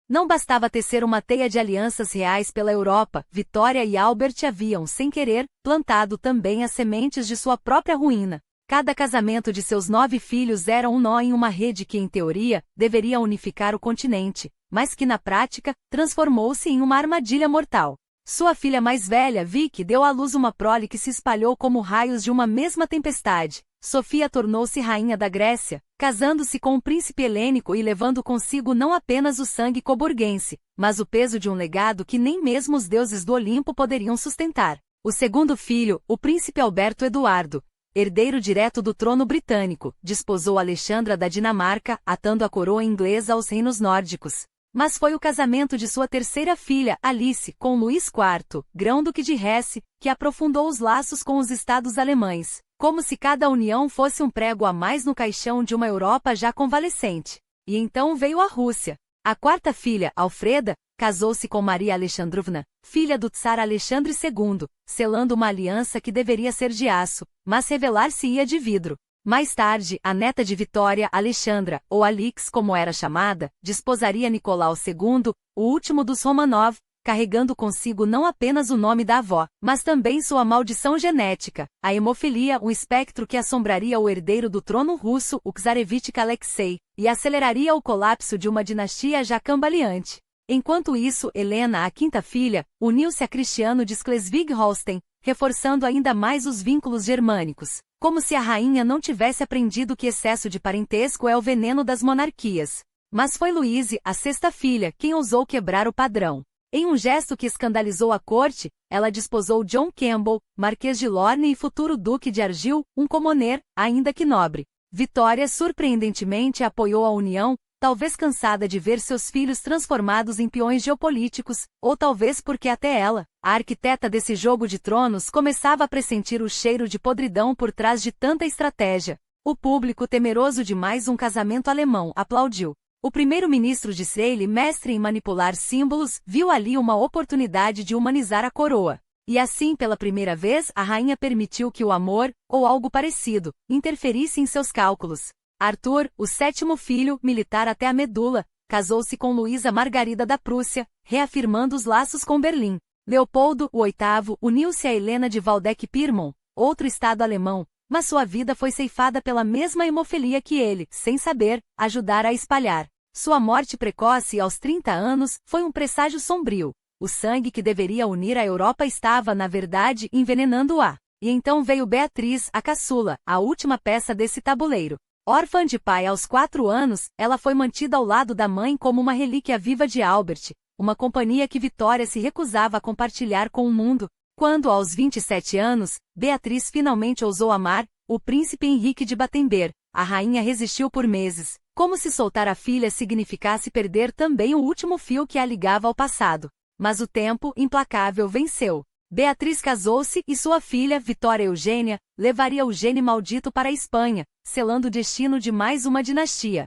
Não bastava tecer uma teia de alianças reais pela Europa, Vitória e Albert haviam, sem querer, plantado também as sementes de sua própria ruína. Cada casamento de seus 9 filhos era um nó em uma rede que, em teoria, deveria unificar o continente, mas que, na prática, transformou-se em uma armadilha mortal. Sua filha mais velha, Vicky, deu à luz uma prole que se espalhou como raios de uma mesma tempestade. Sofia tornou-se rainha da Grécia, casando-se com um príncipe helênico e levando consigo não apenas o sangue coburguense, mas o peso de um legado que nem mesmo os deuses do Olimpo poderiam sustentar. O segundo filho, o príncipe Alberto Eduardo, herdeiro direto do trono britânico, desposou Alexandra da Dinamarca, atando a coroa inglesa aos reinos nórdicos. Mas foi o casamento de sua terceira filha, Alice, com Luís IV, grão-duque de Hesse, que aprofundou os laços com os estados alemães, como se cada união fosse um prego a mais no caixão de uma Europa já convalescente. E então veio a Rússia. A quarta filha, Alfreda, casou-se com Maria Alexandrovna, filha do tsar Alexandre II, selando uma aliança que deveria ser de aço, mas revelar-se-ia de vidro. Mais tarde, a neta de Vitória, Alexandra, ou Alix como era chamada, desposaria Nicolau II, o último dos Romanov, carregando consigo não apenas o nome da avó, mas também sua maldição genética, a hemofilia, um espectro que assombraria o herdeiro do trono russo, o czarevich Alexei, e aceleraria o colapso de uma dinastia já cambaleante. Enquanto isso, Helena, a quinta filha, uniu-se a Cristiano de Schleswig-Holstein, reforçando ainda mais os vínculos germânicos, como se a rainha não tivesse aprendido que excesso de parentesco é o veneno das monarquias. Mas foi Louise, a sexta filha, quem ousou quebrar o padrão. Em um gesto que escandalizou a corte, ela desposou John Campbell, marquês de Lorne e futuro duque de Argyll, um comoner, ainda que nobre. Vitória surpreendentemente apoiou a união, talvez cansada de ver seus filhos transformados em peões geopolíticos, ou talvez porque até ela, a arquiteta desse jogo de tronos, começava a pressentir o cheiro de podridão por trás de tanta estratégia. O público, temeroso de mais um casamento alemão, aplaudiu. O primeiro-ministro de Israel, mestre em manipular símbolos, viu ali uma oportunidade de humanizar a coroa. E assim, pela primeira vez, a rainha permitiu que o amor, ou algo parecido, interferisse em seus cálculos. Arthur, o sétimo filho, militar até a medula, casou-se com Luísa Margarida da Prússia, reafirmando os laços com Berlim. Leopoldo, o oitavo, uniu-se a Helena de Waldeck-Pyrmont, outro estado alemão, mas sua vida foi ceifada pela mesma hemofilia que ele, sem saber, ajudara a espalhar. Sua morte precoce aos 30 anos foi um presságio sombrio. O sangue que deveria unir a Europa estava, na verdade, envenenando-a. E então veio Beatriz, a caçula, a última peça desse tabuleiro. Órfã de pai aos 4 anos, ela foi mantida ao lado da mãe como uma relíquia viva de Albert, uma companhia que Vitória se recusava a compartilhar com o mundo. Quando, aos 27 anos, Beatriz finalmente ousou amar o príncipe Henrique de Battenberg, a rainha resistiu por meses, como se soltar a filha significasse perder também o último fio que a ligava ao passado. Mas o tempo, implacável, venceu. Beatriz casou-se e sua filha, Vitória Eugênia, levaria o gene maldito para a Espanha, selando o destino de mais uma dinastia.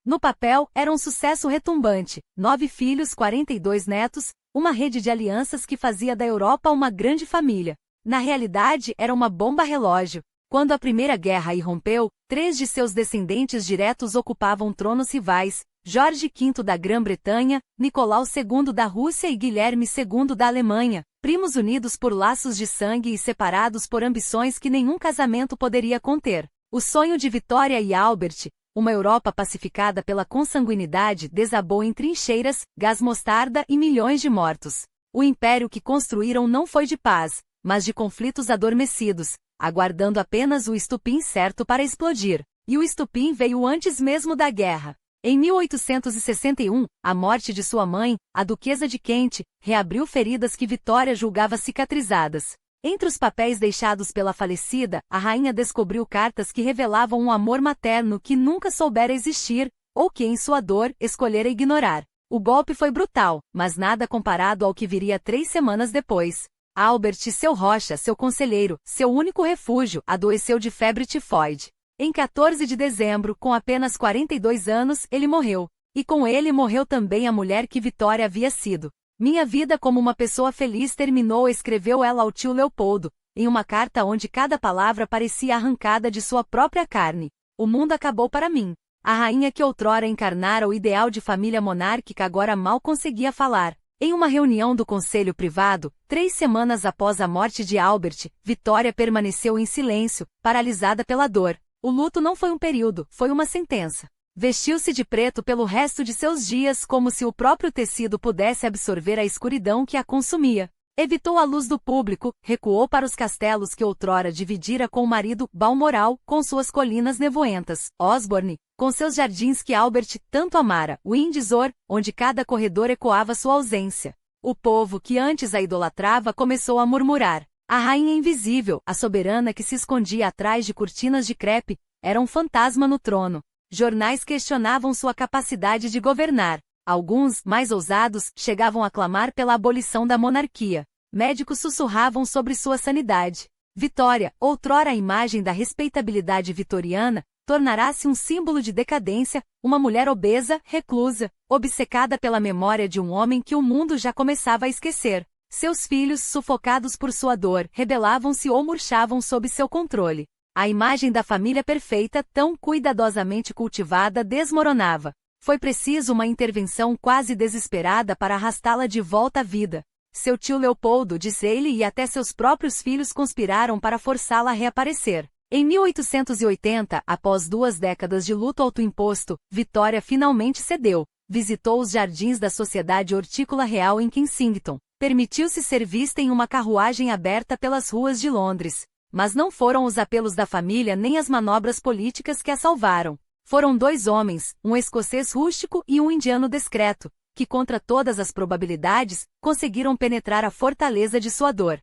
No papel, era um sucesso retumbante, 9 filhos, 42 netos, uma rede de alianças que fazia da Europa uma grande família. Na realidade, era uma bomba relógio. Quando a Primeira Guerra irrompeu, 3 de seus descendentes diretos ocupavam tronos rivais, Jorge V da Grã-Bretanha, Nicolau II da Rússia e Guilherme II da Alemanha, primos unidos por laços de sangue e separados por ambições que nenhum casamento poderia conter. O sonho de Vitória e Albert, uma Europa pacificada pela consanguinidade, desabou em trincheiras, gás mostarda e milhões de mortos. O império que construíram não foi de paz, mas de conflitos adormecidos, aguardando apenas o estupim certo para explodir. E o estupim veio antes mesmo da guerra. Em 1861, a morte de sua mãe, a Duquesa de Kent, reabriu feridas que Vitória julgava cicatrizadas. Entre os papéis deixados pela falecida, a rainha descobriu cartas que revelavam um amor materno que nunca soubera existir, ou que, em sua dor, escolhera ignorar. O golpe foi brutal, mas nada comparado ao que viria 3 semanas depois. Albert, seu rocha, seu conselheiro, seu único refúgio, adoeceu de febre tifoide. Em 14 de dezembro, com apenas 42 anos, ele morreu. E com ele morreu também a mulher que Vitória havia sido. Minha vida como uma pessoa feliz terminou, escreveu ela ao tio Leopoldo, em uma carta onde cada palavra parecia arrancada de sua própria carne. O mundo acabou para mim. A rainha que outrora encarnara o ideal de família monárquica agora mal conseguia falar. Em uma reunião do conselho privado, 3 semanas após a morte de Albert, Vitória permaneceu em silêncio, paralisada pela dor. O luto não foi um período, foi uma sentença. Vestiu-se de preto pelo resto de seus dias como se o próprio tecido pudesse absorver a escuridão que a consumia. Evitou a luz do público, recuou para os castelos que outrora dividira com o marido, Balmoral, com suas colinas nevoentas, Osborne, com seus jardins que Albert tanto amara, Windsor, onde cada corredor ecoava sua ausência. O povo que antes a idolatrava começou a murmurar. A rainha invisível, a soberana que se escondia atrás de cortinas de crepe, era um fantasma no trono. Jornais questionavam sua capacidade de governar. Alguns, mais ousados, chegavam a clamar pela abolição da monarquia. Médicos sussurravam sobre sua sanidade. Vitória, outrora a imagem da respeitabilidade vitoriana, tornará-se um símbolo de decadência, uma mulher obesa, reclusa, obcecada pela memória de um homem que o mundo já começava a esquecer. Seus filhos, sufocados por sua dor, rebelavam-se ou murchavam sob seu controle. A imagem da família perfeita, tão cuidadosamente cultivada, desmoronava. Foi preciso uma intervenção quase desesperada para arrastá-la de volta à vida. Seu tio Leopoldo, disse ele, e até seus próprios filhos conspiraram para forçá-la a reaparecer. Em 1880, após 2 décadas de luto autoimposto, Vitória finalmente cedeu. Visitou os jardins da Sociedade Hortícola Real em Kensington. Permitiu-se ser vista em uma carruagem aberta pelas ruas de Londres. Mas não foram os apelos da família nem as manobras políticas que a salvaram. Foram 2 homens, um escocês rústico e um indiano discreto, que contra todas as probabilidades, conseguiram penetrar a fortaleza de sua dor.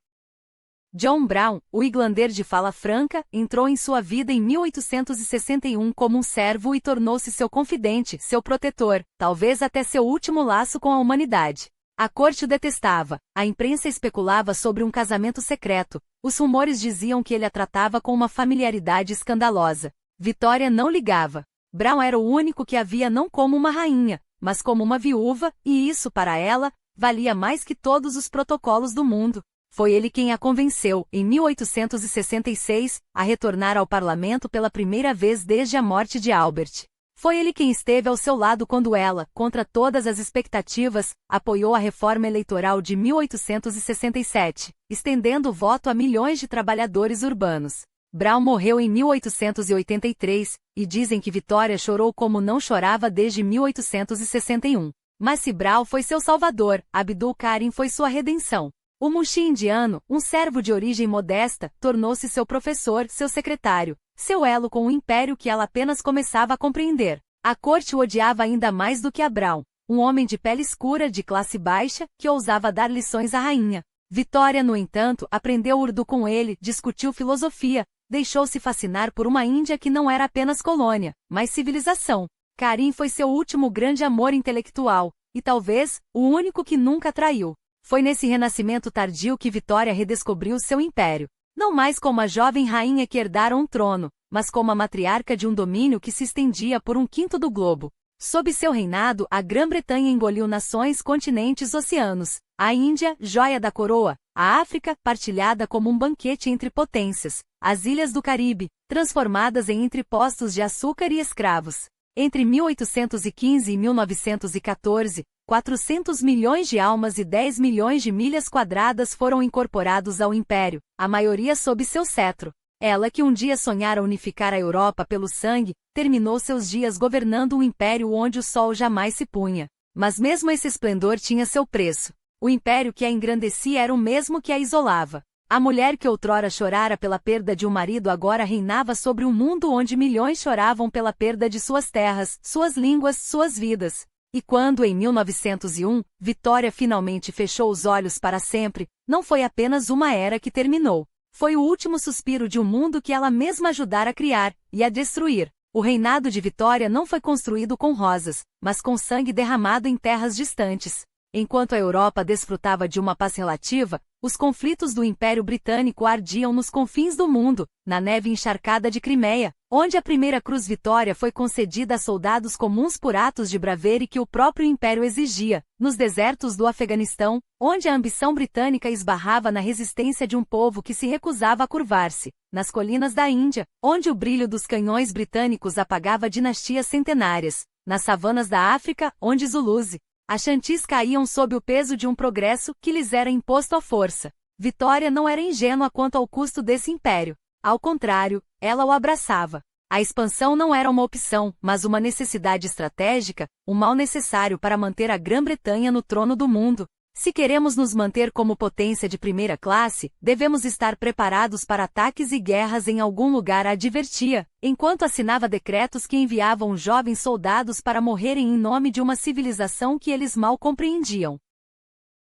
John Brown, o irlandês de fala franca, entrou em sua vida em 1861 como um servo e tornou-se seu confidente, seu protetor, talvez até seu último laço com a humanidade. A corte o detestava, a imprensa especulava sobre um casamento secreto, os rumores diziam que ele a tratava com uma familiaridade escandalosa. Vitória não ligava. Brown era o único que a via não como uma rainha, mas como uma viúva, e isso, para ela, valia mais que todos os protocolos do mundo. Foi ele quem a convenceu, em 1866, a retornar ao parlamento pela primeira vez desde a morte de Albert. Foi ele quem esteve ao seu lado quando ela, contra todas as expectativas, apoiou a reforma eleitoral de 1867, estendendo o voto a milhões de trabalhadores urbanos. Brown morreu em 1883, e dizem que Vitória chorou como não chorava desde 1861. Mas se Brown foi seu salvador, Abdul Karim foi sua redenção. O Munshi indiano, um servo de origem modesta, tornou-se seu professor, seu secretário, seu elo com o império que ela apenas começava a compreender. A corte o odiava ainda mais do que a Brown, um homem de pele escura de classe baixa, que ousava dar lições à rainha. Vitória, no entanto, aprendeu urdu com ele, discutiu filosofia, deixou-se fascinar por uma Índia que não era apenas colônia, mas civilização. Karim foi seu último grande amor intelectual, e talvez, o único que nunca traiu. Foi nesse renascimento tardio que Vitória redescobriu seu império. Não mais como a jovem rainha que herdara um trono, mas como a matriarca de um domínio que se estendia por um quinto do globo. Sob seu reinado, a Grã-Bretanha engoliu nações, continentes, oceanos. A Índia, joia da coroa. A África, partilhada como um banquete entre potências. As ilhas do Caribe, transformadas em entrepostos de açúcar e escravos. Entre 1815 e 1914, 400 milhões de almas e 10 milhões de milhas quadradas foram incorporados ao império, a maioria sob seu cetro. Ela que um dia sonhara unificar a Europa pelo sangue, terminou seus dias governando um império onde o sol jamais se punha. Mas mesmo esse esplendor tinha seu preço. O império que a engrandecia era o mesmo que a isolava. A mulher que outrora chorara pela perda de um marido agora reinava sobre um mundo onde milhões choravam pela perda de suas terras, suas línguas, suas vidas. E quando, em 1901, Vitória finalmente fechou os olhos para sempre, não foi apenas uma era que terminou. Foi o último suspiro de um mundo que ela mesma ajudara a criar e a destruir. O reinado de Vitória não foi construído com rosas, mas com sangue derramado em terras distantes. Enquanto a Europa desfrutava de uma paz relativa, os conflitos do Império Britânico ardiam nos confins do mundo, na neve encharcada de Crimeia, onde a primeira Cruz Vitória foi concedida a soldados comuns por atos de bravura que o próprio Império exigia, nos desertos do Afeganistão, onde a ambição britânica esbarrava na resistência de um povo que se recusava a curvar-se, nas colinas da Índia, onde o brilho dos canhões britânicos apagava dinastias centenárias, nas savanas da África, onde Zulus Ashantis caíam sob o peso de um progresso que lhes era imposto à força. Vitória não era ingênua quanto ao custo desse império. Ao contrário, ela o abraçava. A expansão não era uma opção, mas uma necessidade estratégica, um mal necessário para manter a Grã-Bretanha no trono do mundo. Se queremos nos manter como potência de primeira classe, devemos estar preparados para ataques e guerras em algum lugar, advertia, enquanto assinava decretos que enviavam jovens soldados para morrerem em nome de uma civilização que eles mal compreendiam.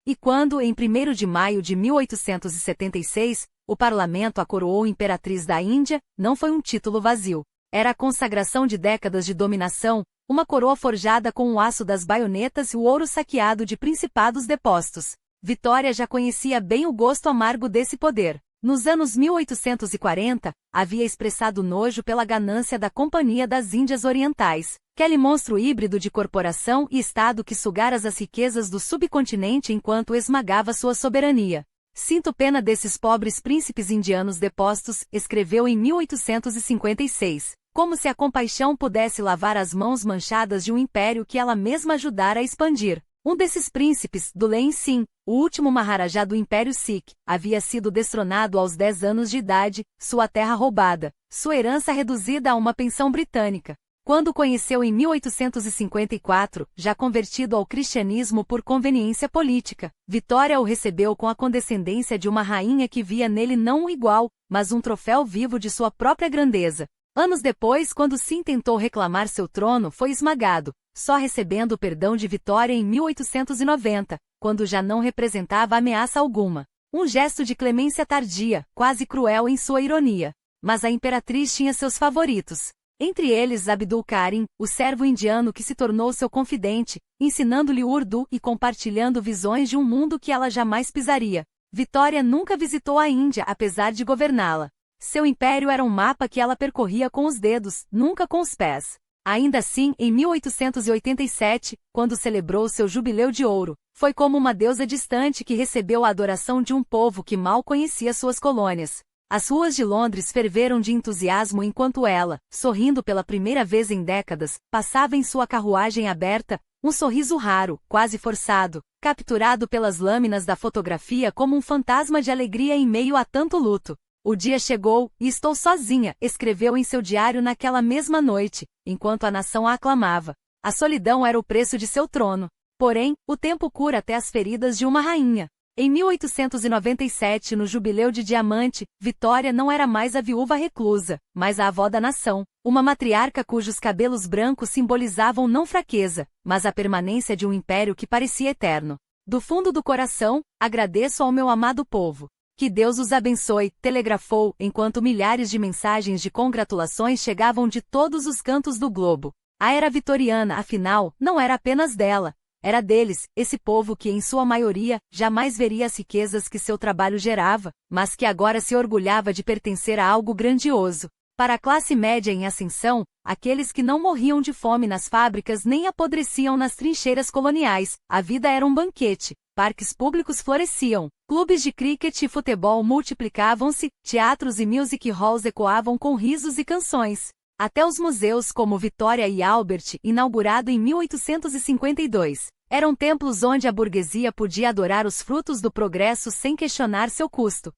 E quando, em 1º de maio de 1876, o parlamento a coroou imperatriz da Índia, não foi um título vazio. Era a consagração de décadas de dominação, uma coroa forjada com o aço das baionetas e o ouro saqueado de principados depostos. Vitória já conhecia bem o gosto amargo desse poder. Nos anos 1840, havia expressado nojo pela ganância da Companhia das Índias Orientais, aquele monstro híbrido de corporação e Estado que sugara as riquezas do subcontinente enquanto esmagava sua soberania. Sinto pena desses pobres príncipes indianos depostos, escreveu em 1856. Como se a compaixão pudesse lavar as mãos manchadas de um império que ela mesma ajudara a expandir. Um desses príncipes, Dulein Singh, o último Maharaja do Império Sikh, havia sido destronado aos 10 anos de idade, sua terra roubada, sua herança reduzida a uma pensão britânica. Quando o conheceu em 1854, já convertido ao cristianismo por conveniência política, Vitória o recebeu com a condescendência de uma rainha que via nele não um igual, mas um troféu vivo de sua própria grandeza. Anos depois, quando Sim tentou reclamar seu trono, foi esmagado, só recebendo o perdão de Vitória em 1890, quando já não representava ameaça alguma. Um gesto de clemência tardia, quase cruel em sua ironia. Mas a imperatriz tinha seus favoritos. Entre eles Abdul Karim, o servo indiano que se tornou seu confidente, ensinando-lhe urdu e compartilhando visões de um mundo que ela jamais pisaria. Vitória nunca visitou a Índia apesar de governá-la. Seu império era um mapa que ela percorria com os dedos, nunca com os pés. Ainda assim, em 1887, quando celebrou seu jubileu de ouro, foi como uma deusa distante que recebeu a adoração de um povo que mal conhecia suas colônias. As ruas de Londres ferveram de entusiasmo enquanto ela, sorrindo pela primeira vez em décadas, passava em sua carruagem aberta, um sorriso raro, quase forçado, capturado pelas lâminas da fotografia como um fantasma de alegria em meio a tanto luto. O dia chegou, e estou sozinha, escreveu em seu diário naquela mesma noite, enquanto a nação a aclamava. A solidão era o preço de seu trono. Porém, o tempo cura até as feridas de uma rainha. Em 1897, no Jubileu de Diamante, Vitória não era mais a viúva reclusa, mas a avó da nação, uma matriarca cujos cabelos brancos simbolizavam não fraqueza, mas a permanência de um império que parecia eterno. Do fundo do coração, agradeço ao meu amado povo. Que Deus os abençoe, telegrafou, enquanto milhares de mensagens de congratulações chegavam de todos os cantos do globo. A era vitoriana, afinal, não era apenas dela. Era deles, esse povo que, em sua maioria, jamais veria as riquezas que seu trabalho gerava, mas que agora se orgulhava de pertencer a algo grandioso. Para a classe média em ascensão, aqueles que não morriam de fome nas fábricas nem apodreciam nas trincheiras coloniais, a vida era um banquete, parques públicos floresciam, clubes de cricket e futebol multiplicavam-se, teatros e music halls ecoavam com risos e canções. Até os museus como Victoria e Albert, inaugurado em 1852, eram templos onde a burguesia podia adorar os frutos do progresso sem questionar seu custo.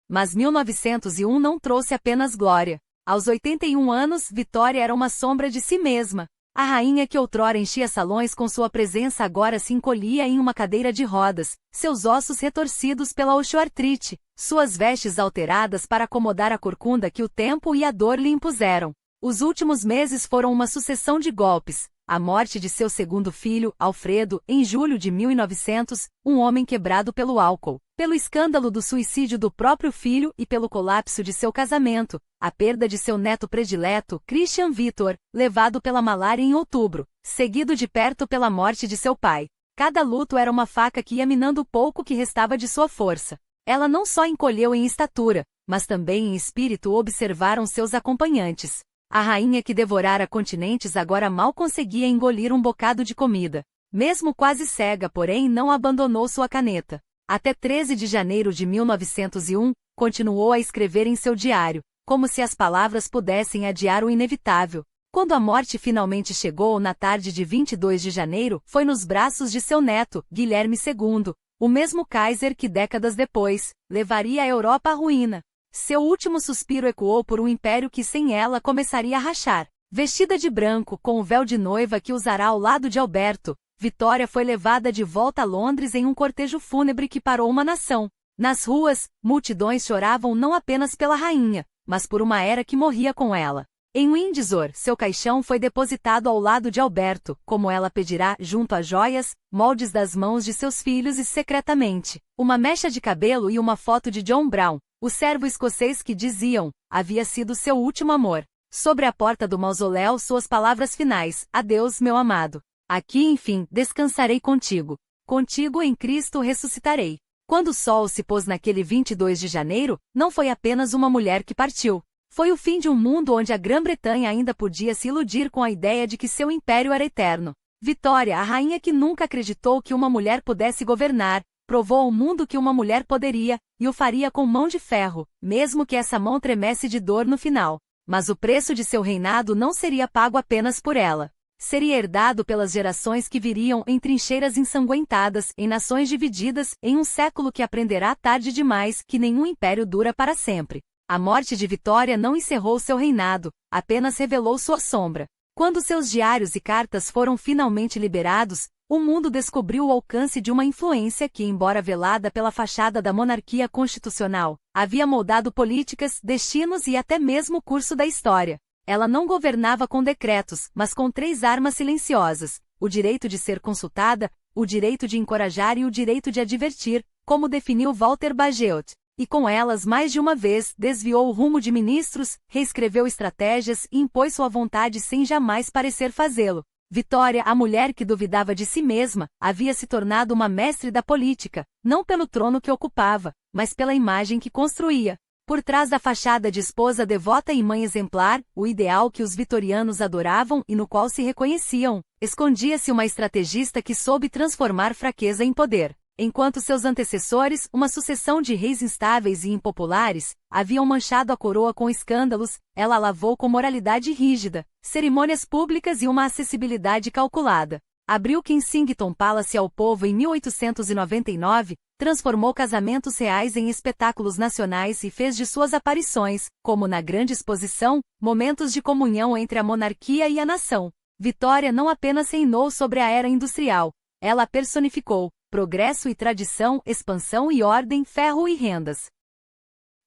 Mas 1901 não trouxe apenas glória. Aos 81 anos, Victoria era uma sombra de si mesma. A rainha que outrora enchia salões com sua presença agora se encolhia em uma cadeira de rodas, seus ossos retorcidos pela osteoartrite, suas vestes alteradas para acomodar a corcunda que o tempo e a dor lhe impuseram. Os últimos meses foram uma sucessão de golpes. A morte de seu segundo filho, Alfredo, em julho de 1900, um homem quebrado pelo álcool, pelo escândalo do suicídio do próprio filho e pelo colapso de seu casamento, a perda de seu neto predileto, Christian Victor, levado pela malária em outubro, seguido de perto pela morte de seu pai. Cada luto era uma faca que ia minando o pouco que restava de sua força. Ela não só encolheu em estatura, mas também em espírito observaram seus acompanhantes. A rainha que devorara continentes agora mal conseguia engolir um bocado de comida. Mesmo quase cega, porém, não abandonou sua caneta. Até 13 de janeiro de 1901, continuou a escrever em seu diário, como se as palavras pudessem adiar o inevitável. Quando a morte finalmente chegou na tarde de 22 de janeiro, foi nos braços de seu neto, Guilherme II, o mesmo Kaiser que décadas depois, levaria a Europa à ruína. Seu último suspiro ecoou por um império que sem ela começaria a rachar. Vestida de branco, com o véu de noiva que usará ao lado de Alberto, Victoria foi levada de volta a Londres em um cortejo fúnebre que parou uma nação. Nas ruas, multidões choravam não apenas pela rainha, mas por uma era que morria com ela. Em Windsor, seu caixão foi depositado ao lado de Alberto, como ela pedirá, junto a joias, moldes das mãos de seus filhos e secretamente, uma mecha de cabelo e uma foto de John Brown, o servo escocês que diziam, havia sido seu último amor. Sobre a porta do mausoléu suas palavras finais, adeus meu amado. Aqui enfim, descansarei contigo. Contigo em Cristo ressuscitarei. Quando o sol se pôs naquele 22 de janeiro, não foi apenas uma mulher que partiu. Foi o fim de um mundo onde a Grã-Bretanha ainda podia se iludir com a ideia de que seu império era eterno. Victoria, a rainha que nunca acreditou que uma mulher pudesse governar, provou ao mundo que uma mulher poderia, e o faria com mão de ferro, mesmo que essa mão tremesse de dor no final. Mas o preço de seu reinado não seria pago apenas por ela. Seria herdado pelas gerações que viriam em trincheiras ensanguentadas, em nações divididas, em um século que aprenderá tarde demais que nenhum império dura para sempre. A morte de Victoria não encerrou seu reinado, apenas revelou sua sombra. Quando seus diários e cartas foram finalmente liberados, o mundo descobriu o alcance de uma influência que, embora velada pela fachada da monarquia constitucional, havia moldado políticas, destinos e até mesmo o curso da história. Ela não governava com decretos, mas com 3 armas silenciosas: o direito de ser consultada, o direito de encorajar e o direito de advertir, como definiu Walter Bagehot. E com elas mais de uma vez desviou o rumo de ministros, reescreveu estratégias e impôs sua vontade sem jamais parecer fazê-lo. Victoria, a mulher que duvidava de si mesma, havia se tornado uma mestre da política, não pelo trono que ocupava, mas pela imagem que construía. Por trás da fachada de esposa devota e mãe exemplar, o ideal que os vitorianos adoravam e no qual se reconheciam, escondia-se uma estrategista que soube transformar fraqueza em poder. Enquanto seus antecessores, uma sucessão de reis instáveis e impopulares, haviam manchado a coroa com escândalos, ela a lavou com moralidade rígida, cerimônias públicas e uma acessibilidade calculada. Abriu Kensington Palace ao povo em 1899, transformou casamentos reais em espetáculos nacionais e fez de suas aparições, como na Grande Exposição, momentos de comunhão entre a monarquia e a nação. Victoria não apenas reinou sobre a era industrial, ela a personificou. Progresso e tradição, expansão e ordem, ferro e rendas.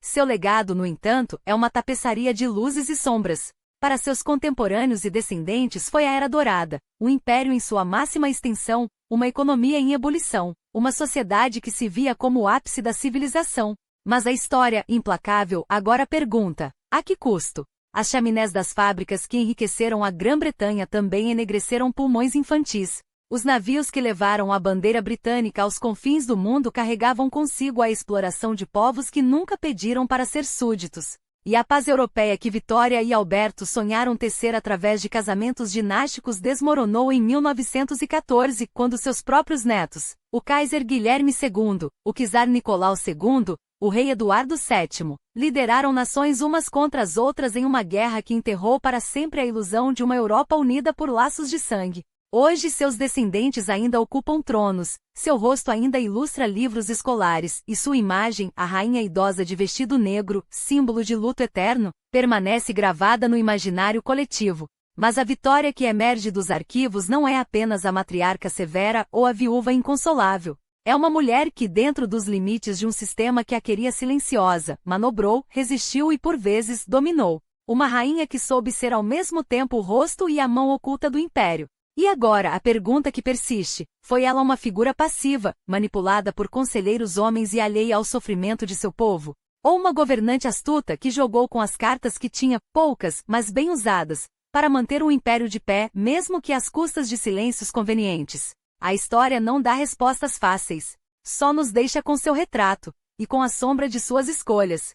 Seu legado, no entanto, é uma tapeçaria de luzes e sombras. Para seus contemporâneos e descendentes foi a Era Dourada, um império em sua máxima extensão, uma economia em ebulição, uma sociedade que se via como o ápice da civilização. Mas a história, implacável, agora pergunta: a que custo? As chaminés das fábricas que enriqueceram a Grã-Bretanha também enegreceram pulmões infantis. Os navios que levaram a bandeira britânica aos confins do mundo carregavam consigo a exploração de povos que nunca pediram para ser súditos. E a paz europeia que Vitória e Alberto sonharam tecer através de casamentos dinásticos desmoronou em 1914, quando seus próprios netos, o Kaiser Guilherme II, o czar Nicolau II, o rei Eduardo VII, lideraram nações umas contra as outras em uma guerra que enterrou para sempre a ilusão de uma Europa unida por laços de sangue. Hoje seus descendentes ainda ocupam tronos, seu rosto ainda ilustra livros escolares, e sua imagem, a rainha idosa de vestido negro, símbolo de luto eterno, permanece gravada no imaginário coletivo. Mas a Vitória que emerge dos arquivos não é apenas a matriarca severa ou a viúva inconsolável. É uma mulher que, dentro dos limites de um sistema que a queria silenciosa, manobrou, resistiu e por vezes dominou. Uma rainha que soube ser ao mesmo tempo o rosto e a mão oculta do império. E agora a pergunta que persiste: foi ela uma figura passiva, manipulada por conselheiros homens e alheia ao sofrimento de seu povo? Ou uma governante astuta que jogou com as cartas que tinha, poucas, mas bem usadas, para manter o império de pé, mesmo que às custas de silêncios convenientes? A história não dá respostas fáceis. Só nos deixa com seu retrato, e com a sombra de suas escolhas.